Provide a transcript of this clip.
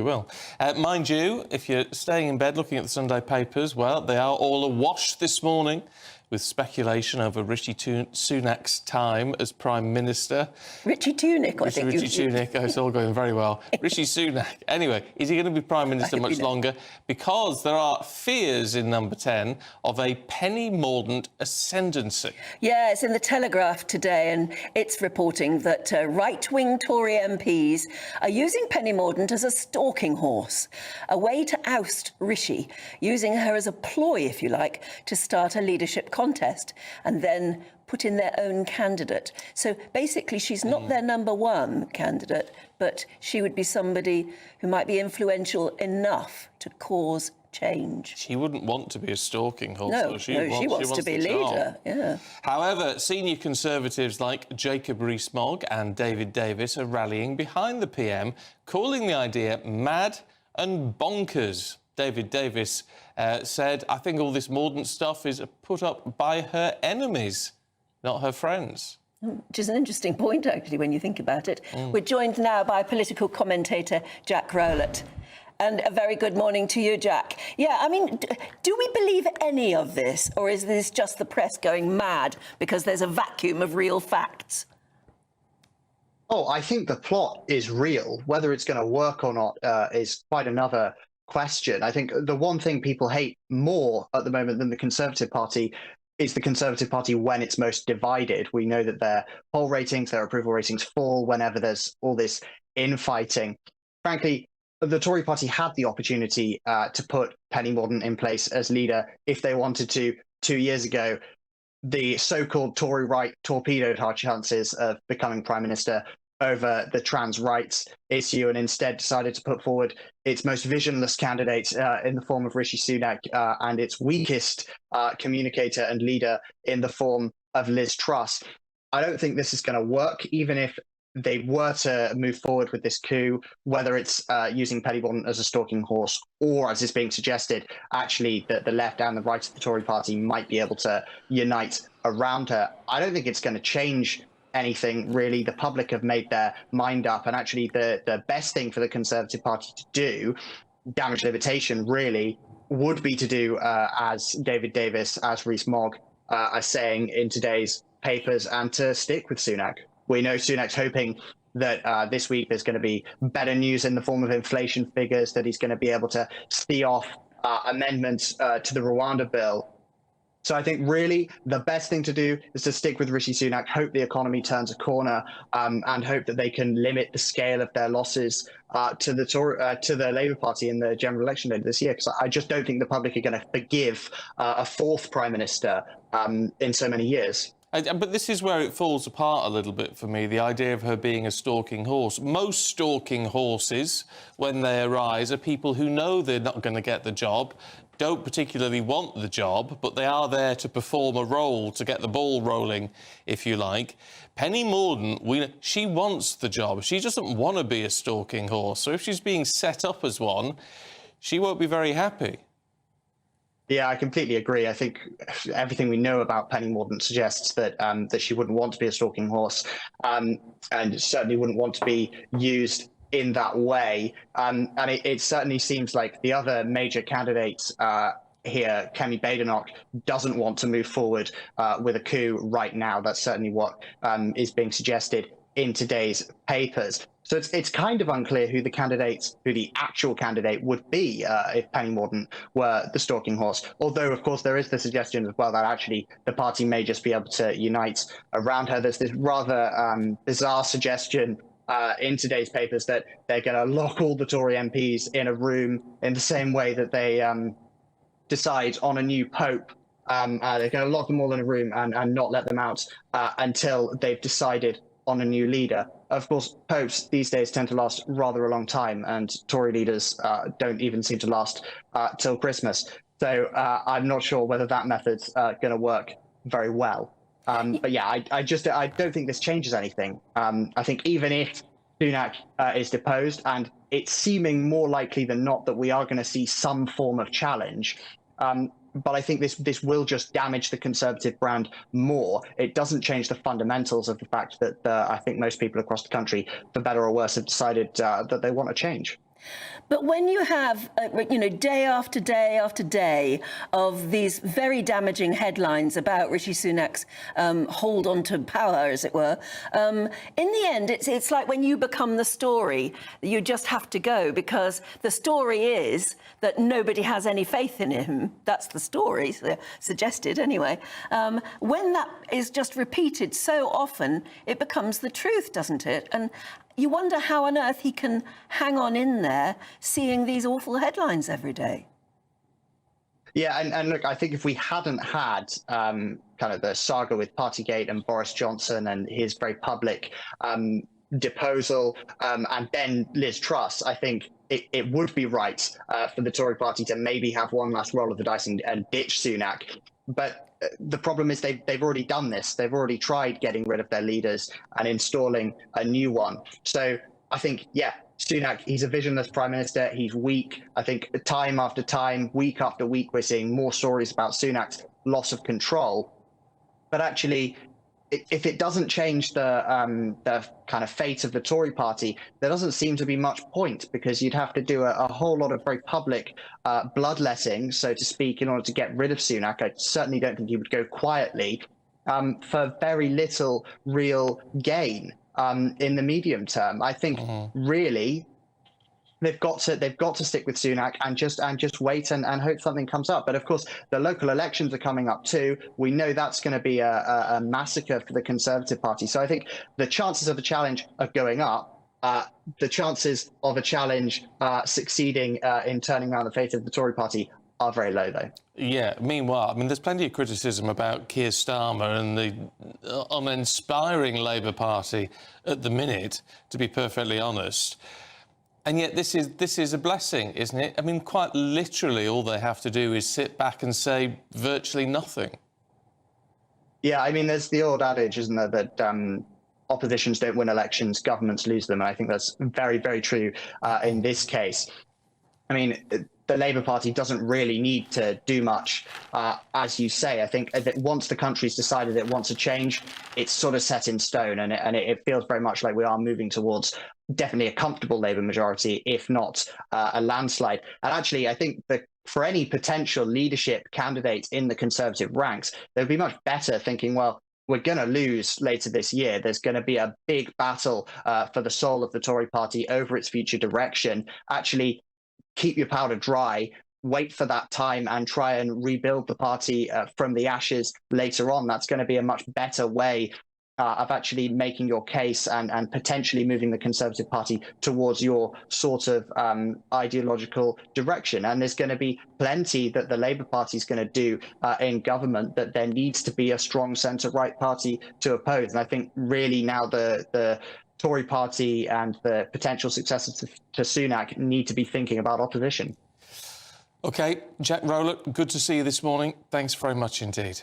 will. Mind you, if you're staying in bed looking at the Sunday papers, well, they are all awash this morning with speculation over Rishi Sunak's time as Prime Minister. Richie Tunick, I think. Rishi Tunick, oh, it's all going very well. Rishi Sunak. Anyway, is he going to be Prime Minister much longer? Because there are fears in number 10 of a Penny Mordaunt ascendancy. Yeah, it's in the Telegraph today, and it's reporting that right-wing Tory MPs are using Penny Mordaunt as a stalking horse, a way to oust Rishi, using her as a ploy, if you like, to start a leadership contest and then put in their own candidate. So basically she's not their number one candidate, but she would be somebody who might be influential enough to cause change. She wouldn't want to be a stalking horse. No, she wants to be leader. Yeah. However, senior Conservatives like Jacob Rees-Mogg and David Davis are rallying behind the PM, calling the idea mad and bonkers. David Davis said, I think all this Mordaunt stuff is put up by her enemies, not her friends. Which is an interesting point, actually, when you think about it. We're joined now by political commentator Jack Rowlett. And a very good morning to you, Jack. Yeah, I mean, do we believe any of this, or is this just the press going mad because there's a vacuum of real facts? Oh, I think the plot is real. Whether it's going to work or not is quite another question. I think the one thing people hate more at the moment than the Conservative Party is the Conservative Party when it's most divided. We know that their poll ratings, their approval ratings fall whenever there's all this infighting. Frankly, the Tory party had the opportunity to put Penny Mordaunt in place as leader if they wanted to 2 years ago. The so-called Tory right torpedoed our chances of becoming Prime Minister over the trans rights issue and instead decided to put forward its most visionless candidate in the form of Rishi Sunak and its weakest communicator and leader in the form of Liz Truss. I don't think this is going to work, even if they were to move forward with this coup, whether it's using Penny Mordaunt as a stalking horse or, as is being suggested, actually that the left and the right of the Tory party might be able to unite around her. I don't think it's going to change anything, really. The public have made their mind up, and actually the best thing for the Conservative Party to do, damage limitation really, would be to do as David Davis, as Rees-Mogg are saying in today's papers, and to stick with Sunak. We know Sunak's hoping that this week there's going to be better news in the form of inflation figures, that he's going to be able to see off amendments to the Rwanda bill. So I think really the best thing to do is to stick with Rishi Sunak, hope the economy turns a corner, and hope that they can limit the scale of their losses to the Labour Party in the general election later this year. Because I just don't think the public are going to forgive a fourth Prime Minister in so many years. But this is where it falls apart a little bit for me, the idea of her being a stalking horse. Most stalking horses, when they arise, are people who know they're not going to get the job, don't particularly want the job, but they are there to perform a role, to get the ball rolling, if you like. Penny Mordaunt, she wants the job. She doesn't want to be a stalking horse. So if she's being set up as one, she won't be very happy. Yeah, I completely agree. I think everything we know about Penny Mordaunt suggests that that she wouldn't want to be a stalking horse, and certainly wouldn't want to be used in that way. And it certainly seems like the other major candidates here, Kemi Badenoch, doesn't want to move forward with a coup right now. That's certainly what is being suggested in today's papers. So it's kind of unclear who the actual candidate would be if Penny Mordaunt were the stalking horse. Although, of course, there is the suggestion as well that actually the party may just be able to unite around her. There's this rather bizarre suggestion in today's papers that they're going to lock all the Tory MPs in a room in the same way that they decide on a new pope. They're going to lock them all in a room and not let them out until they've decided on a new leader. Of course, popes these days tend to last rather a long time, and Tory leaders don't even seem to last till Christmas. So I'm not sure whether that method's going to work very well. But yeah, I don't think this changes anything. I think even if Sunak is deposed, and it's seeming more likely than not that we are going to see some form of challenge, but I think this will just damage the Conservative brand more. It doesn't change the fundamentals of the fact that I think most people across the country, for better or worse, have decided that they want a change. But when you have, day after day after day of these very damaging headlines about Rishi Sunak's hold on to power, as it were, in the end, it's like when you become the story, you just have to go, because the story is that nobody has any faith in him. That's the story, suggested anyway. When that is just repeated so often, it becomes the truth, doesn't it? And you wonder how on earth he can hang on in there, seeing these awful headlines every day. Yeah, and look, I think if we hadn't had kind of the saga with Partygate and Boris Johnson and his very public deposal, and then Liz Truss, I think it would be right for the Tory party to maybe have one last roll of the dice and ditch Sunak. But the problem is they've already done this. They've already tried getting rid of their leaders and installing a new one. So I think, yeah, Sunak, he's a visionless prime minister. He's weak. I think time after time, week after week, we're seeing more stories about Sunak's loss of control. But actually, if it doesn't change the kind of fate of the Tory party, there doesn't seem to be much point, because you'd have to do a whole lot of very public bloodletting, so to speak, in order to get rid of Sunak. I certainly don't think he would go quietly for very little real gain in the medium term. I think really they've got to stick with Sunak and just wait and hope something comes up. But of course, the local elections are coming up too. We know that's going to be a massacre for the Conservative Party. So I think the chances of a challenge are going up. The chances of a challenge succeeding in turning around the fate of the Tory Party are very low, though. Yeah, meanwhile, I mean, there's plenty of criticism about Keir Starmer and the uninspiring Labour Party at the minute, to be perfectly honest. And yet this is a blessing, isn't it? I mean, quite literally, all they have to do is sit back and say virtually nothing. Yeah, I mean, there's the old adage, isn't there, that oppositions don't win elections, governments lose them. And I think that's very, very true in this case. I mean, the Labour Party doesn't really need to do much, as you say. I think that once the country's decided it wants a change, it's sort of set in stone, and it feels very much like we are moving towards definitely a comfortable Labour majority, if not a landslide. And actually, I think that for any potential leadership candidate in the Conservative ranks, they'd be much better thinking, well, we're going to lose later this year. There's going to be a big battle for the soul of the Tory party over its future direction. Actually, keep your powder dry, wait for that time and try and rebuild the party from the ashes later on. That's going to be a much better way of actually making your case and potentially moving the Conservative Party towards your sort of ideological direction. And there's going to be plenty that the Labour Party is going to do in government that there needs to be a strong centre-right party to oppose. And I think really now the Tory party and the potential successors to Sunak need to be thinking about opposition. OK, Jack Rowlett, good to see you this morning. Thanks very much indeed.